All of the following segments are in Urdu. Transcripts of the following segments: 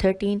13।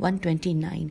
129।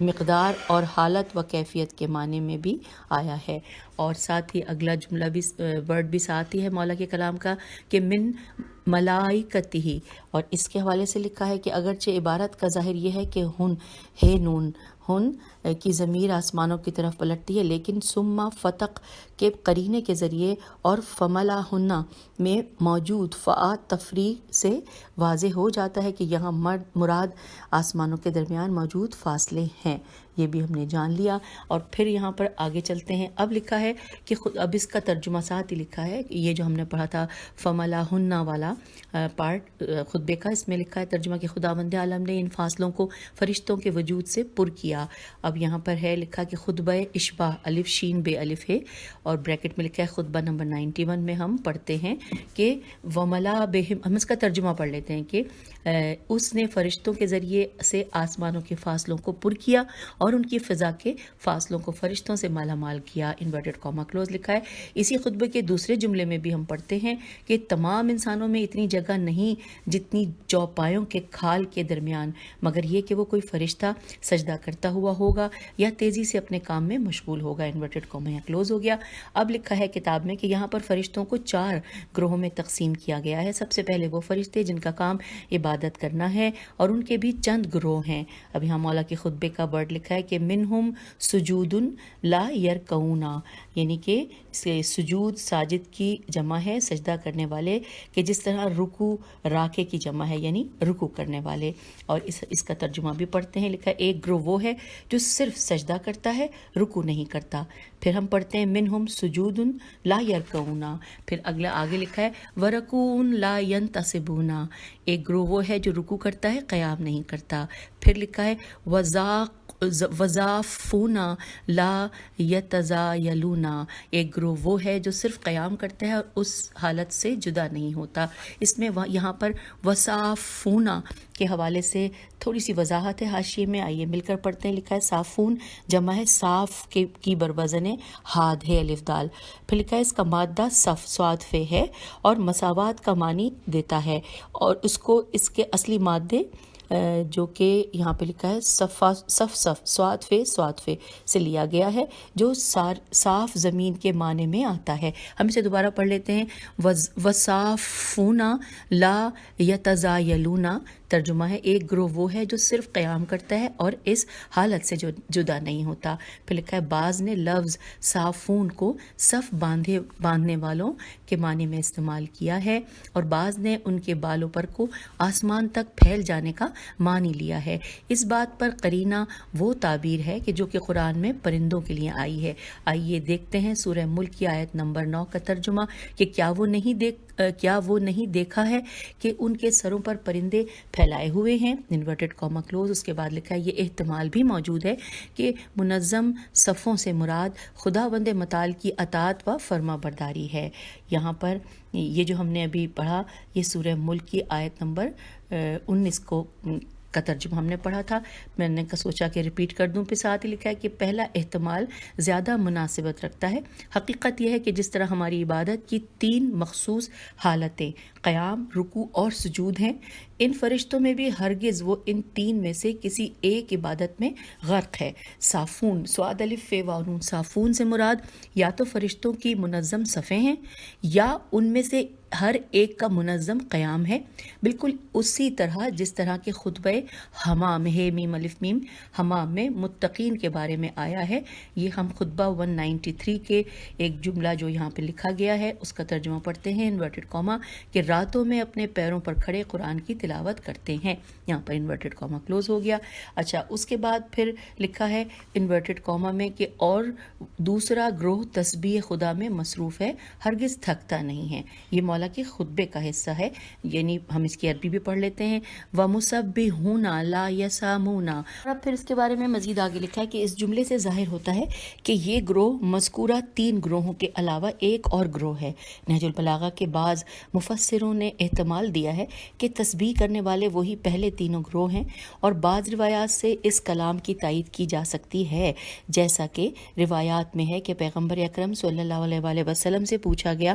مقدار اور حالت و کیفیت کے معنی میں بھی آیا ہے. اور ساتھ ہی اگلا جملہ بھی ورڈ بھی ساتھ ہی ہے مولا کے کلام کا کہ من ملائکتہ، اور اس کے حوالے سے لکھا ہے کہ اگرچہ عبارت کا ظاہر یہ ہے کہ ہن ہے نون ہن کی ضمیر آسمانوں کی طرف پلٹتی ہے، لیکن ثم فتق کے قرینے کے ذریعے اور فملا ہنہ میں موجود فعات تفریق سے واضح ہو جاتا ہے کہ یہاں مراد آسمانوں کے درمیان موجود فاصلے ہیں. یہ بھی ہم نے جان لیا. اور پھر یہاں پر آگے چلتے ہیں. اب لکھا ہے کہ اب اس کا ترجمہ ساتھ ہی لکھا ہے. یہ جو ہم نے پڑھا تھا فملا ہنہ والا پارٹ خطبے کا، اس میں لکھا ہے ترجمہ کہ خداوند عالم نے ان فاصلوں کو فرشتوں کے وجود سے پر کیا. اب یہاں پر ہے لکھا کہ خطبہ اشباہ الف شین بے الف ہے، اور بریکٹ میں لکھا ہے خطبہ نمبر 91 میں ہم پڑھتے ہیں کہ وملا بہم. ہم اس کا ترجمہ پڑھ لیتے ہیں کہ اس نے فرشتوں کے ذریعے سے آسمانوں کے فاصلوں کو پر کیا اور ان کی فضا کے فاصلوں کو فرشتوں سے مالا مال کیا. انورٹڈ کاما کلوز لکھا ہے. اسی خطبے کے دوسرے جملے میں بھی ہم پڑھتے ہیں کہ تمام انسانوں میں اتنی جگہ نہیں جتنی چوپایوں کے کھال کے درمیان، مگر یہ کہ وہ کوئی فرشتہ سجدہ کرتا ہوا ہوگا یا تیزی سے اپنے کام میں مشغول ہوگا. انورٹڈ کاما یا کلوز ہو گیا. اب لکھا ہے کتاب میں کہ یہاں پر فرشتوں کو 4 گروہوں میں تقسیم کیا گیا ہے. سب سے پہلے وہ فرشتے جن کا کام عبادت کرنا ہے، اور ان کے بھی چند گروہ ہیں. اب یہاں مولا کے خطبے کا ورڈ لکھا ہے کہ منہم سجود لا یرکعونا، یعنی کہ سجود ساجد کی جمع ہے، سجدہ کرنے والے، کہ جس طرح رکوع راکع کی جمع ہے یعنی رکوع کرنے والے. اور اس کا ترجمہ بھی پڑھتے ہیں. لکھا ہے ایک گروہ وہ ہے جو صرف سجدہ کرتا ہے، رکوع نہیں کرتا. پھر ہم پڑھتے ہیں منہم سجود لا یرکعونا. پھر اگلا آگے لکھا ہے ورکوع لا ینتصبونا، ایک گروہ وہ ہے جو رکوع کرتا ہے، قیام نہیں کرتا. پھر لکھا ہے وظافونا لا یتزایلونا، ایک گروہ وہ ہے جو صرف قیام کرتا ہے اور اس حالت سے جدا نہیں ہوتا. اس میں یہاں پر وصافونا کے حوالے سے تھوڑی سی وضاحت ہے حاشیے میں، آئیے مل کر پڑھتے ہیں. لکھا ہے صافون جمع ہے صاف کی بروزن ہاد ہے الف دال. پھر لکھا ہے اس کا مادہ صف سواد فے ہے اور مساوات کا معنی دیتا ہے، اور اس کو اس کے اصلی مادے جو کہ یہاں پہ لکھا ہے صف سواد فے سے لیا گیا ہے، جو صاف زمین کے معنی میں آتا ہے. ہم اسے دوبارہ پڑھ لیتے ہیں. وصافونا لا یتزایلونا، ترجمہ ہے ایک گروہ وہ ہے جو صرف قیام کرتا ہے اور اس حالت سے جو جدا نہیں ہوتا. پھر لکھا ہے بعض نے لفظ صافون کو صف باندھنے والوں کے معنی میں استعمال کیا ہے، اور بعض نے ان کے بالوں پر کو آسمان تک پھیل جانے کا معنی لیا ہے. اس بات پر قرینہ وہ تعبیر ہے کہ جو کہ قرآن میں پرندوں کے لیے آئی ہے. آئیے دیکھتے ہیں سورہ ملک کی آیت نمبر 9 کا ترجمہ کہ کیا وہ نہیں دیکھا ہے کہ ان کے سروں پر پرندے پھیلائے ہوئے ہیں. Inverted Cama close. اس کے بعد لکھا ہے یہ احتمال بھی موجود ہے کہ منظم صفوں سے مراد خداوند متعال کی اطاعت و فرما برداری ہے. یہاں پر یہ جو ہم نے ابھی پڑھا یہ سورہ ملک کی آیت نمبر 19 کا ترجمہ ہم نے پڑھا تھا. میں نے سوچا کہ ریپیٹ کر دوں. پھر ساتھ ہی لکھا ہے کہ پہلا احتمال زیادہ مناسبت رکھتا ہے. حقیقت یہ ہے کہ جس طرح ہماری عبادت کی 3 مخصوص حالتیں قیام، رکوع اور سجود ہیں، ان فرشتوں میں بھی ہرگز وہ ان 3 میں سے کسی ایک عبادت میں غرق ہے. صافون سواد الف فے واو نون، صافون سے مراد یا تو فرشتوں کی منظم صفیں ہیں یا ان میں سے ہر ایک کا منظم قیام ہے، بالکل اسی طرح جس طرح کے خطبہ حمام ہے میم الف میم حمام میں متقین کے بارے میں آیا ہے. یہ ہم خطبہ 193 کے ایک جملہ جو یہاں پہ لکھا گیا ہے اس کا ترجمہ پڑھتے ہیں. انورٹڈ کاما کہ راتوں میں اپنے پیروں پر کھڑے قرآن کی تلاوت کرتے ہیں. یہاں پر انورٹڈ کاما کلوز ہو گیا. اچھا، اس کے بعد پھر لکھا ہے انورٹڈ کاما میں کہ اور دوسرا گروہ تسبیح خدا میں مصروف ہے، ہرگز تھکتا نہیں ہے. یہ مولا کے خطبے کا حصہ ہے، یعنی ہم اس کی عربی بھی پڑھ لیتے ہیں. وَمُسَبِّحُونَ لَا يَسَامُونَ. اور اب پھر اس کے بارے میں مزید آگے لکھا ہے کہ اس جملے سے ظاہر ہوتا ہے کہ یہ گروہ مذکورہ 3 گروہوں کے علاوہ ایک اور گروہ ہے. نہج البلاغہ کے بعض مفسروں نے احتمال دیا ہے کہ تسبیح کرنے والے وہی پہلے 3 گروہ ہیں، اور بعض روایات سے اس کلام کی تائید کی جا سکتی ہے، جیسا کہ روایات میں ہے کہ پیغمبر اکرم صلی اللہ علیہ وسلم سے پوچھا گیا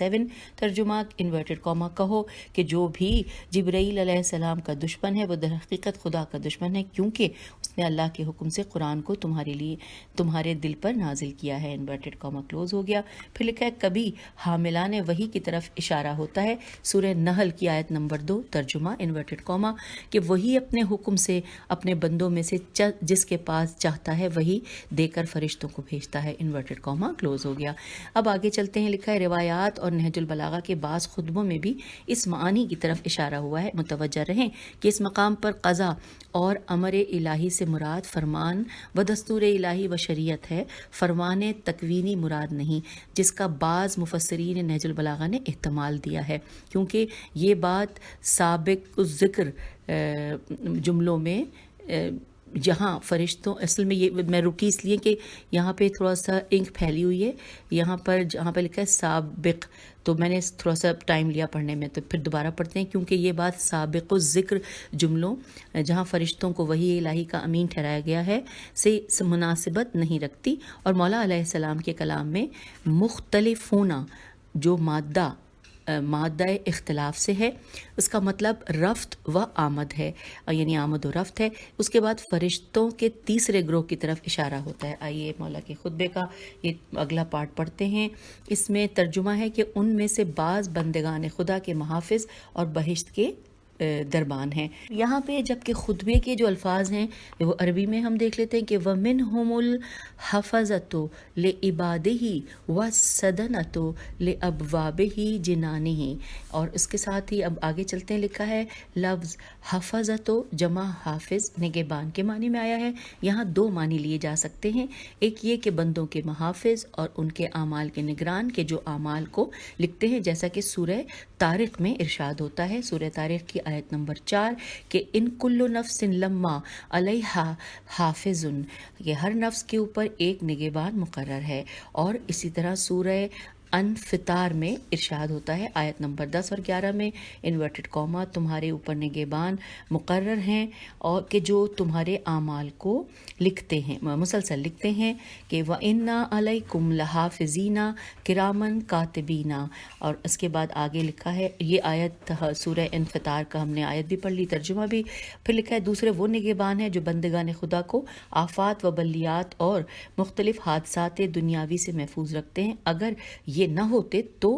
7 ترجمہ انورٹڈ کاما کہو کہ جو بھی جبرائیل علیہ السلام کا دشمن ہے وہ در حقیقت خدا کا دشمن ہے، کیونکہ اس نے اللہ کے حکم سے قرآن کو تمہارے دل پر نازل کیا ہے، انورٹڈ کاما کلوز ہو گیا۔ پھر لکھا ہے کبھی حاملان وحی کی طرف اشارہ ہوتا ہے، سورہ نحل کی آیت نمبر 2 ترجمہ انورٹڈ کاما کہ وہی اپنے حکم سے اپنے بندوں میں سے جس کے پاس چاہتا ہے وہی دے کر فرشتوں کو بھیجتا ہے، انورٹڈ کاما کلوز ہو گیا۔ اب آگے چلتے ہیں، لکھا ہے روایات اور نہج البلاغہ کے بعض خطبوں میں بھی اس معانی کی طرف اشارہ ہوا ہے، متوجہ رہیں کہ اس مقام پر قضا اور امر الہی سے مراد فرمان و دستور الہی و شریعت ہے، فرمان تکوینی مراد نہیں، جس کا بعض مفسرین نہج البلاغہ نے احتمال دیا ہے، کیونکہ یہ بات سابق الذکر جملوں میں جہاں فرشتوں، اصل میں یہ میں رکی اس لیے کہ یہاں پہ تھوڑا سا انک پھیلی ہوئی ہے، یہاں پر جہاں پہ لکھا ہے سابق، تو میں نے تھوڑا سا ٹائم لیا پڑھنے میں، تو پھر دوبارہ پڑھتے ہیں، کیونکہ یہ بات سابق الذکر جملوں جہاں فرشتوں کو وحی الہی کا امین ٹھہرایا گیا ہے سے مناسبت نہیں رکھتی، اور مولا علیہ السلام کے کلام میں مختلف ہونا جو مادہ اختلاف سے ہے، اس کا مطلب رفت و آمد ہے، یعنی آمد و رفت ہے۔ اس کے بعد فرشتوں کے تیسرے گروہ کی طرف اشارہ ہوتا ہے۔ آئیے مولا کے خطبے کا یہ اگلا پارٹ پڑھتے ہیں۔ اس میں ترجمہ ہے کہ ان میں سے بعض بندگان خدا کے محافظ اور بہشت کے دربان ہیں۔ یہاں پہ جبکہ خطبے کے جو الفاظ ہیں وہ عربی میں ہم دیکھ لیتے ہیں کہ وَمِنْهُمُ الْحَفَظَةُ لِعِبَادِهِ وَالسَّدَنَةُ لِأَبْوَابِهِ جِنَانِهِ، اور اس کے ساتھ ہی اب آگے چلتے ہیں، لکھا ہے لفظ حفظتو جمع حافظ نگہبان کے معنی میں آیا ہے۔ یہاں دو معنی لیے جا سکتے ہیں، ایک یہ کہ بندوں کے محافظ اور ان کے اعمال کے نگران کے جو اعمال کو لکھتے ہیں، جیسا کہ سورہ طارق میں ارشاد ہوتا ہے، سورہ طارق کی آیت نمبر 4 کہ ان کل نفس لما علیہا حافظ، یہ ہر نفس کے اوپر ایک نگہبان مقرر ہے۔ اور اسی طرح سورہ انفطار میں ارشاد ہوتا ہے آیت نمبر 10 اور 11 میں انورٹڈ کاما تمہارے اوپر نگہبان مقرر ہیں اور کہ جو تمہارے اعمال کو لکھتے ہیں، مسلسل لکھتے ہیں کہ وَإِنَّا عَلَيْكُمْ لَحَافِظِينَ كِرَامًا كَاتِبِينَ، اور اس کے بعد آگے لکھا ہے یہ آیت سورہ انفطار کا ہم نے آیت بھی پڑھ لی، ترجمہ بھی، پھر لکھا ہے دوسرے وہ نگہبان ہیں جو بندگان خدا کو آفات و بلیات اور مختلف حادثات دنیاوی سے محفوظ رکھتے ہیں، اگر یہ نہ ہوتے تو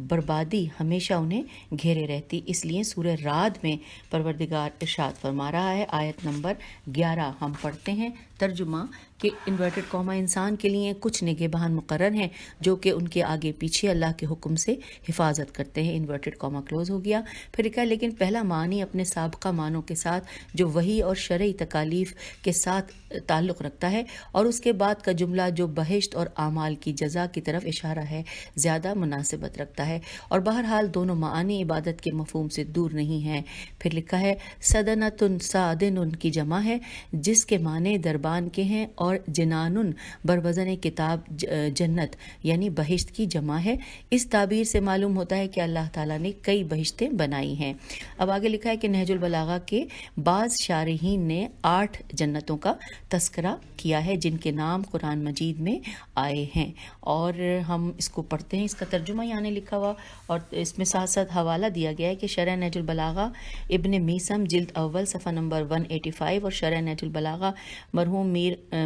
بربادی ہمیشہ انہیں گھیرے رہتی۔ اس لیے سورہ رعد میں پروردگار ارشاد فرما رہا ہے، آیت نمبر 11 ہم پڑھتے ہیں، ترجمہ کہ انورٹڈ کاما انسان کے لیے کچھ نگہبان مقرر ہیں جو کہ ان کے آگے پیچھے اللہ کے حکم سے حفاظت کرتے ہیں، انورٹڈ کاما کلوز ہو گیا۔ پھر لکھا ہے لیکن پہلا معنی اپنے سابقہ معنوں کے ساتھ جو وحی اور شرعی تکالیف کے ساتھ تعلق رکھتا ہے، اور اس کے بعد کا جملہ جو بہشت اور اعمال کی جزا کی طرف اشارہ ہے زیادہ مناسبت رکھتا ہے، اور بہرحال دونوں معانی عبادت کے مفہوم سے دور نہیں ہیں۔ پھر لکھا ہے سدنتن سادن کی جمع ہے جس کے معنی دربان کے ہیں، اور جنانن بروزن کتاب جنت یعنی بہشت کی جمع ہے۔ اس تعبیر سے معلوم ہوتا ہے کہ اللہ تعالیٰ نے کئی بہشتیں بنائی ہیں۔ اب آگے لکھا ہے کہ نہج البلاغہ کے بعض شارحین نے 8 جنتوں کا تذکرہ کیا ہے جن کے نام قرآن مجید میں آئے ہیں، اور ہم اس کو پڑھتے ہیں۔ اس کا ترجمہ یہاں نے لکھا ہوا اور اس میں ساتھ ساتھ حوالہ دیا گیا ہے کہ شرح نہج البلاغہ ابن میسم جلد اول صفحہ نمبر 185 اور شرح نہج البلاغہ مرحوم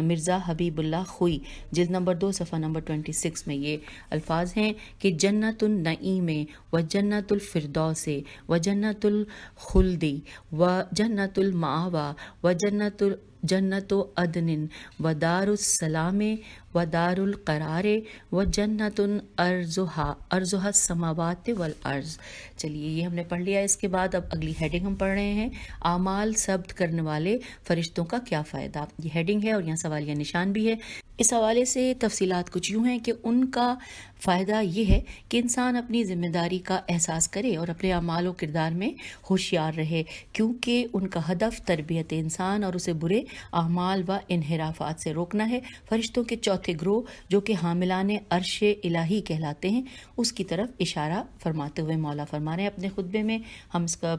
مرزا حبیب اللہ خوئی جلد نمبر 2 صفحہ نمبر 26 میں یہ الفاظ ہیں کہ جنت النعیم و جنت الفردوس و جنت الخلد و جنت المعوا و جنت عدن و دار السلام و دار القرار و جنت ارضها السماوات والارض۔ چلیے یہ ہم نے پڑھ لیا۔ اس کے بعد اب اگلی ہیڈنگ ہم پڑھ رہے ہیں، اعمال ثبت کرنے والے فرشتوں کا کیا فائدہ، یہ ہیڈنگ ہے اور یہاں سوالیہ نشان بھی ہے۔ اس حوالے سے تفصیلات کچھ یوں ہیں کہ ان کا فائدہ یہ ہے کہ انسان اپنی ذمہ داری کا احساس کرے اور اپنے اعمال و کردار میں ہوشیار رہے، کیونکہ ان کا ہدف تربیت انسان اور اسے برے اعمال و انحرافات سے روکنا ہے۔ فرشتوں کے چوتھے گروہ جو کہ حاملان عرش الہی کہلاتے ہیں، اس کی طرف اشارہ فرماتے ہوئے مولا فرما رہے ہیں اپنے خطبے میں، ہم اس کا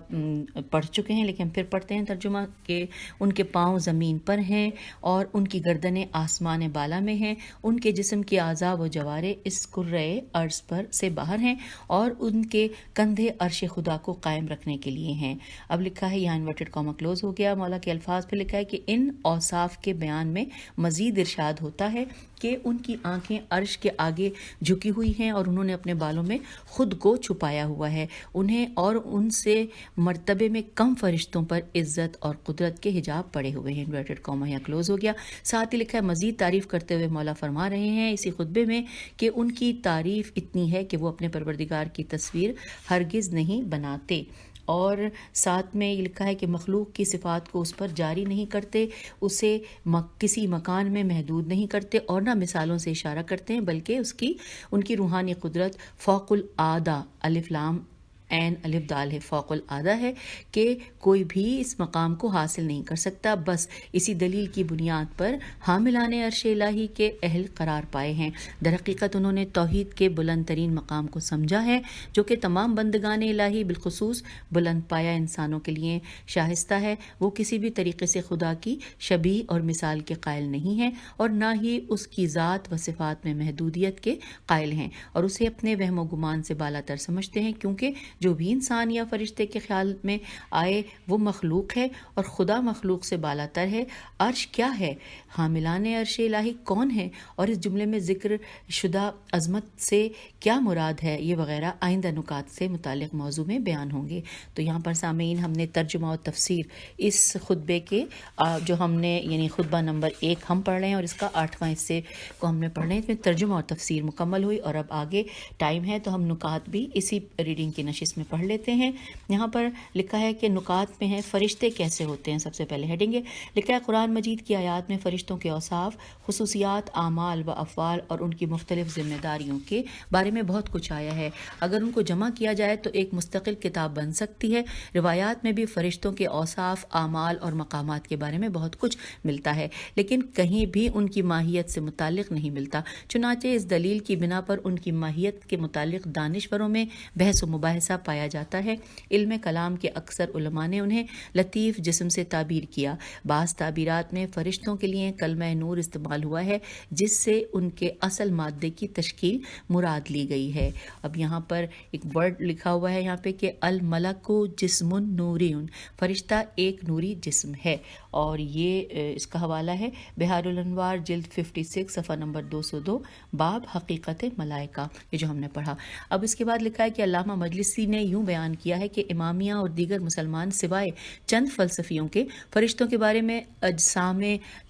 پڑھ چکے ہیں لیکن پھر پڑھتے ہیں ترجمہ کہ ان کے پاؤں زمین پر ہیں اور ان کی گردنیں آسمان بالا اعلیٰ میں ہیں، ان کے جسم کے اعضاء و جوارے اس کرۂ ارض پر سے باہر ہیں اور ان کے کندھے عرش خدا کو قائم رکھنے کے لیے ہیں۔ اب لکھا ہے، یہاں انورٹڈ کاما کلوز ہو گیا، مولا کے الفاظ پہ لکھا ہے کہ ان اوصاف کے بیان میں مزید ارشاد ہوتا ہے کہ ان کی آنکھیں عرش کے آگے جھکی ہوئی ہیں اور انہوں نے اپنے بالوں میں خود کو چھپایا ہوا ہے، انہیں اور ان سے مرتبے میں کم فرشتوں پر عزت اور قدرت کے حجاب پڑے ہوئے ہیں۔ انورٹڈ کاما یا کلوز ہو گیا۔ ساتھ ہی لکھا ہے، مزید تعریف کرتے ہوئے مولا فرما رہے ہیں اسی خطبے میں کہ ان کی تعریف اتنی ہے کہ وہ اپنے پروردگار کی تصویر ہرگز نہیں بناتے، اور ساتھ میں یہ لکھا ہے کہ مخلوق کی صفات کو اس پر جاری نہیں کرتے، اسے کسی مکان میں محدود نہیں کرتے اور نہ مثالوں سے اشارہ کرتے ہیں، بلکہ ان کی روحانی قدرت فوق العادہ، الف لام عین الف دال ہے، فوق العادہ ہے کہ کوئی بھی اس مقام کو حاصل نہیں کر سکتا۔ بس اسی دلیل کی بنیاد پر حاملان عرش الہی کے اہل قرار پائے ہیں۔ در حقیقت انہوں نے توحید کے بلند ترین مقام کو سمجھا ہے جو کہ تمام بندگان الہی بالخصوص بلند پایا انسانوں کے لیے شائستہ ہے۔ وہ کسی بھی طریقے سے خدا کی شبیہ اور مثال کے قائل نہیں ہیں اور نہ ہی اس کی ذات و صفات میں محدودیت کے قائل ہیں، اور اسے اپنے وہم و گمان سے بالا تر سمجھتے ہیں، کیونکہ جو بھی انسان یا فرشتے کے خیال میں آئے وہ مخلوق ہے اور خدا مخلوق سے بالا تر ہے۔ عرش کیا ہے، حاملان عرش الہی کون ہے، اور اس جملے میں ذکر شدہ عظمت سے کیا مراد ہے، یہ وغیرہ آئندہ نکات سے متعلق موضوع میں بیان ہوں گے۔ تو یہاں پر سامعین، ہم نے ترجمہ و تفسیر اس خطبے کے جو ہم نے یعنی خطبہ نمبر 1 ہم پڑھ رہے ہیں اور اس کا 8واں حصے کو ہم نے پڑھ رہے ہیں، اس میں ترجمہ اور تفسیر مکمل ہوئی، اور اب آگے ٹائم ہے تو ہم نکات بھی اسی ریڈنگ کی نشست میں پڑھ لیتے ہیں۔ یہاں پر لکھا ہے کہ نکات میں ہے فرشتے کیسے ہوتے ہیں۔ سب سے پہلے ہیڈنگ ہے، لکھا ہے قرآن مجید کی آیات میں فرشتوں کے اوصاف، خصوصیات، اعمال و افعال اور ان کی مختلف ذمہ داریوں کے بارے میں بہت کچھ آیا ہے۔ اگر ان کو جمع کیا جائے تو ایک مستقل کتاب بن سکتی ہے۔ روایات میں بھی فرشتوں کے اوصاف، اعمال اور مقامات کے بارے میں بہت کچھ ملتا ہے، لیکن کہیں بھی ان کی ماہیت سے متعلق نہیں ملتا۔ چنانچہ اس دلیل کی بنا پر ان کی ماہیت کے متعلق دانشوروں میں بحث و مباحثہ پایا جاتا ہے۔ علم کلام کے اکثر علماء نے انہیں لطیف جسم سے تعبیر کیا۔ بعض تعبیرات میں فرشتوں کے لیے کلمہ نور استعمال ہوا ہے، جس سے ان کے اصل مادے کی تشکیل مراد لی گئی ہے۔ اب یہاں پر ایک ورڈ لکھا ہوا ہے یہاں پہ کہ الملک جسم نوری، فرشتہ ایک نوری جسم ہے، اور یہ اس کا حوالہ ہے بہار الانوار جلد 56 صفحہ نمبر 202 باب حقیقت ملائکہ، یہ جو ہم نے پڑھا۔ اب اس کے بعد لکھا ہے کہ علامہ مجلسی نے یوں بیان کیا ہے کہ امامیہ اور دیگر مسلمان سوائے چند فلسفیوں کے فرشتوں کے بارے میں اجسام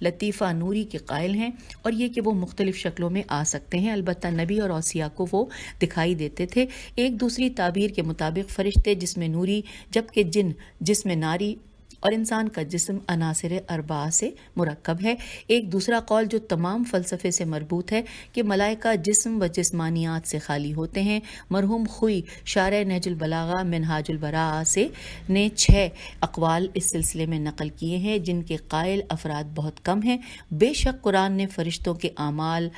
لطیفہ نوری کے قائل ہیں، اور یہ کہ وہ مختلف شکلوں میں آ سکتے ہیں، البتہ نبی اور اوصیاء کو وہ دکھائی دیتے تھے۔ ایک دوسری تعبیر کے مطابق فرشتے جسم نوری، جبکہ جن جسم ناری اور انسان کا جسم عناصر اربعہ سے مرکب ہے۔ ایک دوسرا قول جو تمام فلسفے سے مربوط ہے کہ ملائکہ جسم و جسمانیات سے خالی ہوتے ہیں۔ مرحوم خوئی شارح نہج البلاغہ منہاج البراءہ سے نے 6 اقوال اس سلسلے میں نقل کیے ہیں، جن کے قائل افراد بہت کم ہیں۔ بے شک قرآن نے فرشتوں کے اعمال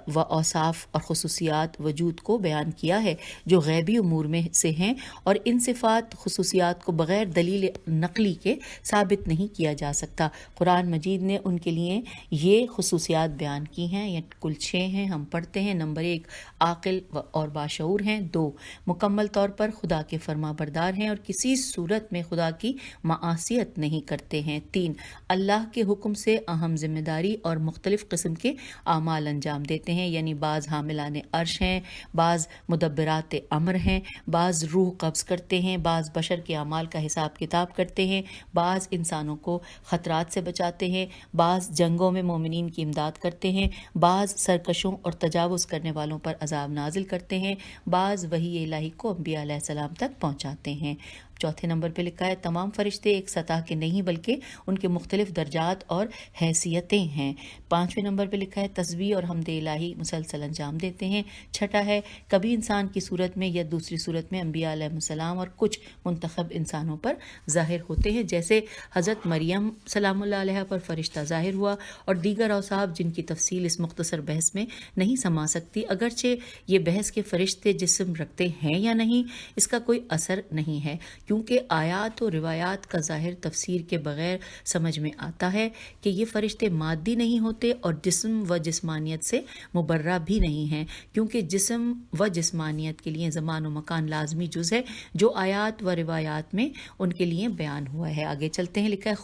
و اوصاف اور خصوصیات وجود کو بیان کیا ہے جو غیبی امور میں سے ہیں، اور ان صفات خصوصیات کو بغیر دلیل نقلی کے ثابت نہیں کیا جا سکتا۔ قرآن مجید نے ان کے لیے یہ خصوصیات بیان کی ہیں، یہ کل 6 ہیں، ہم پڑھتے ہیں۔ نمبر 1 عاقل اور باشعور ہیں، 2 مکمل طور پر خدا کے فرما بردار ہیں اور کسی صورت میں خدا کی معاصیت نہیں کرتے ہیں، 3 اللہ کے حکم سے اہم ذمہ داری اور مختلف قسم کے اعمال انجام دیتے ہیں، یعنی بعض حاملان عرش ہیں، بعض مدبرات امر ہیں، بعض روح قبض کرتے ہیں، بعض بشر کے اعمال کا حساب کتاب کرتے ہیں، بعض انسانوں کو خطرات سے بچاتے ہیں، بعض جنگوں میں مومنین کی امداد کرتے ہیں، بعض سرکشوں اور تجاوز کرنے والوں پر عذاب نازل کرتے ہیں، بعض وحی الہی کو انبیاء علیہ السلام تک پہنچاتے ہیں۔ چوتھے نمبر پہ لکھا ہے تمام فرشتے ایک سطح کے نہیں بلکہ ان کے مختلف درجات اور حیثیتیں ہیں۔ 5ویں نمبر پہ لکھا ہے تسبیح اور حمد الہی مسلسل انجام دیتے ہیں۔ 6 ہے کبھی انسان کی صورت میں یا دوسری صورت میں انبیاء علیہ السلام اور کچھ منتخب انسانوں پر ظاہر ہوتے ہیں، جیسے حضرت مریم سلام اللہ علیہ پر فرشتہ ظاہر ہوا، اور دیگر اوصاف جن کی تفصیل اس مختصر بحث میں نہیں سما سکتی۔ اگرچہ یہ بحث کے فرشتے جسم رکھتے ہیں یا نہیں اس کا کوئی اثر نہیں ہے، کیونکہ آیات و روایات کا ظاہر تفسیر کے بغیر سمجھ میں آتا ہے کہ یہ فرشتے مادی نہیں ہوتے اور جسم و جسمانیت سے مبرہ بھی نہیں ہیں، کیونکہ جسم و جسمانیت کے لیے زمان و مکان لازمی جز ہے جو آیات و روایات میں ان کے لیے بیان ہوا ہے۔ آگے چلتے ہیں، لکھا ہے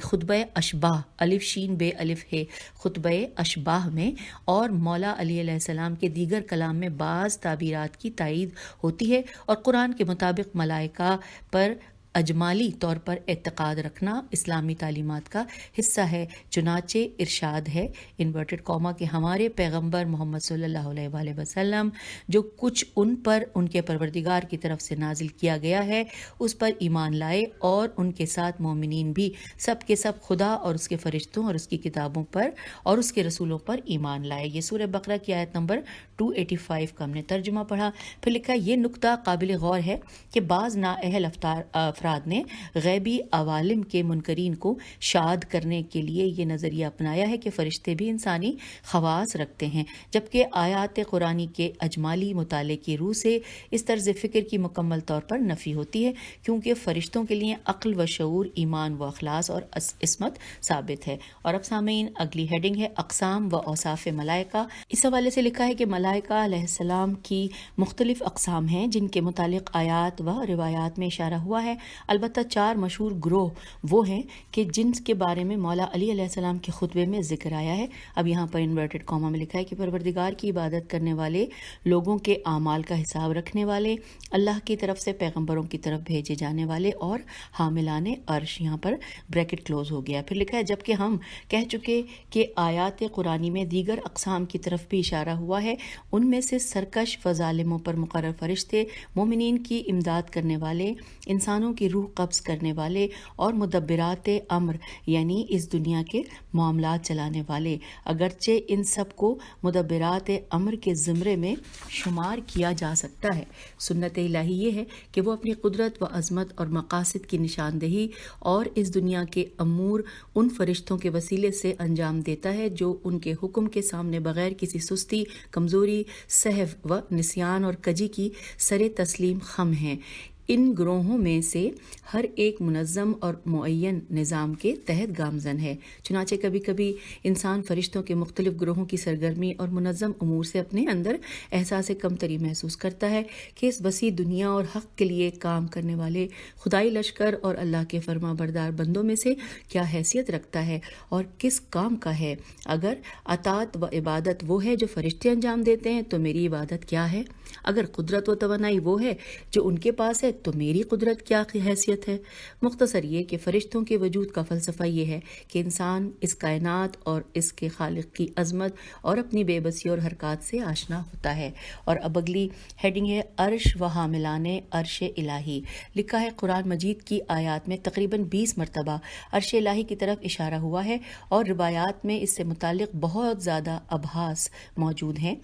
خطبہ اشباہ، الف شین بے الف ہے، خطبہ اشباہ میں اور مولا علی علیہ السلام کے دیگر کلام میں بعض تعبیرات کی تائید ہوتی ہے، اور قرآن کے مطابق ملائکہ پر اجمالی طور پر اعتقاد رکھنا اسلامی تعلیمات کا حصہ ہے۔ چنانچہ ارشاد ہے انورٹڈ کاما کہ ہمارے پیغمبر محمد صلی اللہ علیہ وآلہ وسلم جو کچھ ان پر ان کے پروردگار کی طرف سے نازل کیا گیا ہے اس پر ایمان لائے، اور ان کے ساتھ مومنین بھی سب کے سب خدا اور اس کے فرشتوں اور اس کی کتابوں پر اور اس کے رسولوں پر ایمان لائے۔ یہ سورہ بقرہ کی آیت نمبر 285 کا ہم نے ترجمہ پڑھا۔ پھر لکھا یہ نکتہ قابل غور ہے کہ بعض نااہل افراد نے غیبی عوالم کے منکرین کو شاد کرنے کے لیے یہ نظریہ اپنایا ہے کہ فرشتے بھی انسانی خواص رکھتے ہیں، جبکہ آیات قرآنی کے اجمالی مطالعے کی روح سے اس طرز فکر کی مکمل طور پر نفی ہوتی ہے، کیونکہ فرشتوں کے لیے عقل و شعور، ایمان و اخلاص اور عصمت ثابت ہے۔ اور اب سامعین اگلی ہیڈنگ ہے اقسام و اوصاف ملائکہ۔ اس حوالے سے لکھا ہے کہ ملائکہ علیہ السلام کی مختلف اقسام ہیں جن کے متعلق آیات و روایات میں اشارہ ہوا ہے۔ البتہ 4 مشہور گروہ وہ ہیں کہ جن کے بارے میں مولا علی علیہ السلام کے خطبے میں ذکر آیا ہے۔ اب یہاں پر انورٹڈ کاما میں لکھا ہے کہ پروردگار کی عبادت کرنے والے، لوگوں کے اعمال کا حساب رکھنے والے، اللہ کی طرف سے پیغمبروں کی طرف بھیجے جانے والے، اور حاملان عرش۔ یہاں پر بریکٹ کلوز ہو گیا۔ پھر لکھا ہے جبکہ ہم کہہ چکے کہ آیات قرآنی میں دیگر اقسام کی طرف بھی اشارہ ہوا ہے، ان میں سے سرکش و ظالموں پر مقرر فرشتے، مومنین کی امداد کرنے والے، انسانوں کی روح قبض کرنے والے، اور مدبرات امر یعنی اس دنیا کے معاملات چلانے والے، اگرچہ ان سب کو مدبرات امر کے زمرے میں شمار کیا جا سکتا ہے۔ سنت الہی یہ ہے کہ وہ اپنی قدرت و عظمت اور مقاصد کی نشاندہی اور اس دنیا کے امور ان فرشتوں کے وسیلے سے انجام دیتا ہے جو ان کے حکم کے سامنے بغیر کسی سستی، کمزوری، سہو و نسیان اور کجی کی سر تسلیم خم ہیں۔ ان گروہوں میں سے ہر ایک منظم اور معین نظام کے تحت گامزن ہے، چنانچہ کبھی کبھی انسان فرشتوں کے مختلف گروہوں کی سرگرمی اور منظم امور سے اپنے اندر احساس کمتری محسوس کرتا ہے کہ اس وسیع دنیا اور حق کے لیے کام کرنے والے خدائی لشکر اور اللہ کے فرما بردار بندوں میں سے کیا حیثیت رکھتا ہے اور کس کام کا ہے۔ اگر اطاعت و عبادت وہ ہے جو فرشتے انجام دیتے ہیں تو میری عبادت کیا ہے؟ اگر قدرت و توانائی وہ ہے جو ان کے پاس ہے تو میری قدرت کیا حیثیت ہے؟ مختصر یہ کہ فرشتوں کے وجود کا فلسفہ یہ ہے کہ انسان اس کائنات اور اس کے خالق کی عظمت اور اپنی بے بسی اور حرکات سے آشنا ہوتا ہے۔ اور اب اگلی ہیڈنگ ہے عرش و حاملان عرش الہی۔ لکھا ہے قرآن مجید کی آیات میں تقریباً 20 مرتبہ عرش الہی کی طرف اشارہ ہوا ہے، اور روایات میں اس سے متعلق بہت زیادہ ابحاث موجود ہیں۔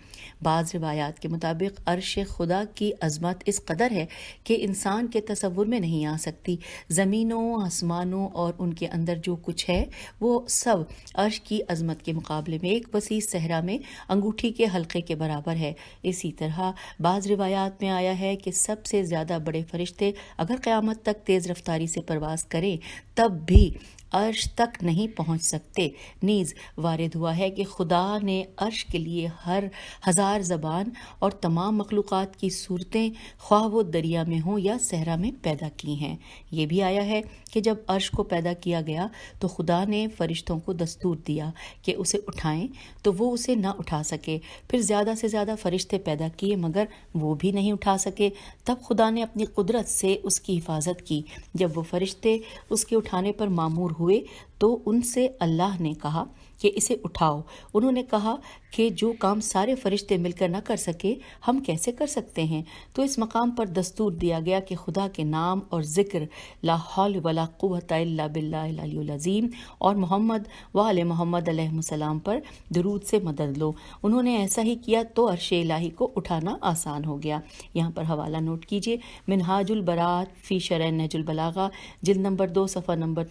بعض روایات کے مطابق عرش خدا کی عظمت اس قدر ہے کہ انسان کے تصور میں نہیں آ سکتی۔ زمینوں، آسمانوں اور ان کے اندر جو کچھ ہے وہ سب عرش کی عظمت کے مقابلے میں ایک وسیع صحرا میں انگوٹھی کے حلقے کے برابر ہے۔ اسی طرح بعض روایات میں آیا ہے کہ سب سے زیادہ بڑے فرشتے اگر قیامت تک تیز رفتاری سے پرواز کریں تب بھی عرش تک نہیں پہنچ سکتے۔ نیز وارد ہوا ہے کہ خدا نے عرش کے لیے ہر 1000 زبان اور تمام مخلوقات کی صورتیں خواہ وہ دریا میں ہوں یا صحرا میں پیدا کی ہیں۔ یہ بھی آیا ہے کہ جب عرش کو پیدا کیا گیا تو خدا نے فرشتوں کو دستور دیا کہ اسے اٹھائیں تو وہ اسے نہ اٹھا سکے، پھر زیادہ سے زیادہ فرشتے پیدا کیے مگر وہ بھی نہیں اٹھا سکے، تب خدا نے اپنی قدرت سے اس کی حفاظت کی۔ جب وہ فرشتے اس کے اٹھانے پر مامور ہوئے تو ان سے اللہ نے کہا کہ اسے اٹھاؤ۔ انہوں نے کہا کہ جو کام سارے فرشتے مل کر نہ کر سکے ہم کیسے کر سکتے ہیں؟ تو اس مقام پر دستور دیا گیا کہ خدا کے نام اور ذکر لا حول ولا قوت الا باللہ العلی العظیم اور محمد و آل محمد علیہ السلام پر درود سے مدد لو۔ انہوں نے ایسا ہی کیا تو عرش الہی کو اٹھانا آسان ہو گیا۔ یہاں پر حوالہ نوٹ کیجئے، منہاج البراءت فی شرح نہج البلاغہ، جلد نمبر 2 صفحہ نمبر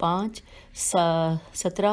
5, 17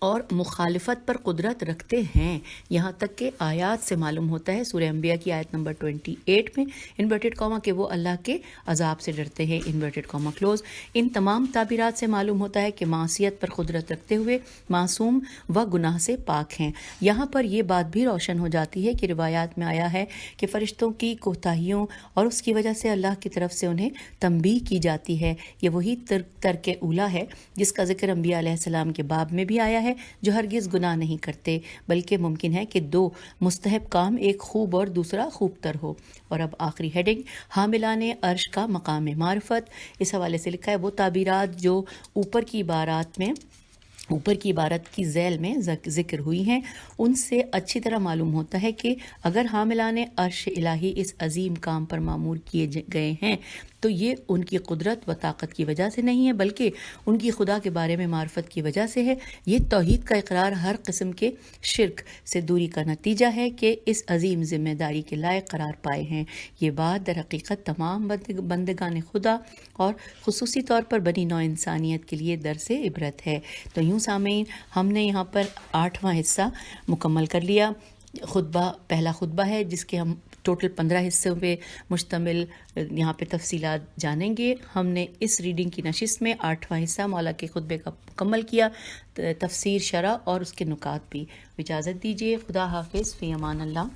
اور مخالفت پر قدرت رکھتے ہیں، یہاں تک کہ آیات سے معلوم ہوتا ہے سورہ انبیاء کی آیت نمبر 28 میں انورٹڈ کاما کہ وہ اللہ کے عذاب سے ڈرتے ہیں، انورٹڈ کاما کلوز۔ ان تمام تعبیرات سے معلوم ہوتا ہے کہ معصیت پر قدرت رکھتے ہوئے معصوم و گناہ سے پاک ہیں۔ یہاں پر یہ بات بھی روشن ہو جاتی ہے کہ روایات میں آیا ہے کہ فرشتوں کی کوتاہیوں اور اس کی وجہ سے اللہ کی طرف سے انہیں تنبیہ کی جاتی ہے۔ یہ وہی ترک اولا ہے جس کا ذکر انبیاء علیہ السلام کے باب میں بھی آیا ہے، جو ہرگز گناہ نہیں کرتے، بلکہ ممکن ہے کہ دو مستحب کام، ایک خوب اور دوسرا خوب تر ہو۔ اور اب آخری ہیڈنگ، حاملان عرش کا مقام معرفت۔ اس حوالے سے لکھا ہے وہ تعبیرات جو اوپر کی عبارت کی ذیل میں ذکر ہوئی ہیں، ان سے اچھی طرح معلوم ہوتا ہے کہ اگر حاملان عرش الہی اس عظیم کام پر معمور کیے گئے ہیں تو یہ ان کی قدرت و طاقت کی وجہ سے نہیں ہے، بلکہ ان کی خدا کے بارے میں معرفت کی وجہ سے ہے۔ یہ توحید کا اقرار ہر قسم کے شرک سے دوری کا نتیجہ ہے کہ اس عظیم ذمہ داری کے لائق قرار پائے ہیں۔ یہ بات در حقیقت تمام بندگان خدا اور خصوصی طور پر بنی نوع انسانیت کے لیے درس عبرت ہے۔ تو یوں سامعین، ہم نے یہاں پر 8واں حصہ مکمل کر لیا۔ پہلا خطبہ ہے جس کے ہم ٹوٹل 15 حصوں پہ مشتمل یہاں پہ تفصیلات جانیں گے۔ ہم نے اس ریڈنگ کی نشست میں 8واں حصہ مولا کے خطبے کا مکمل کیا، تفسیر، شرح اور اس کے نکات بھی۔ اجازت دیجیے، خدا حافظ، فی امان اللہ۔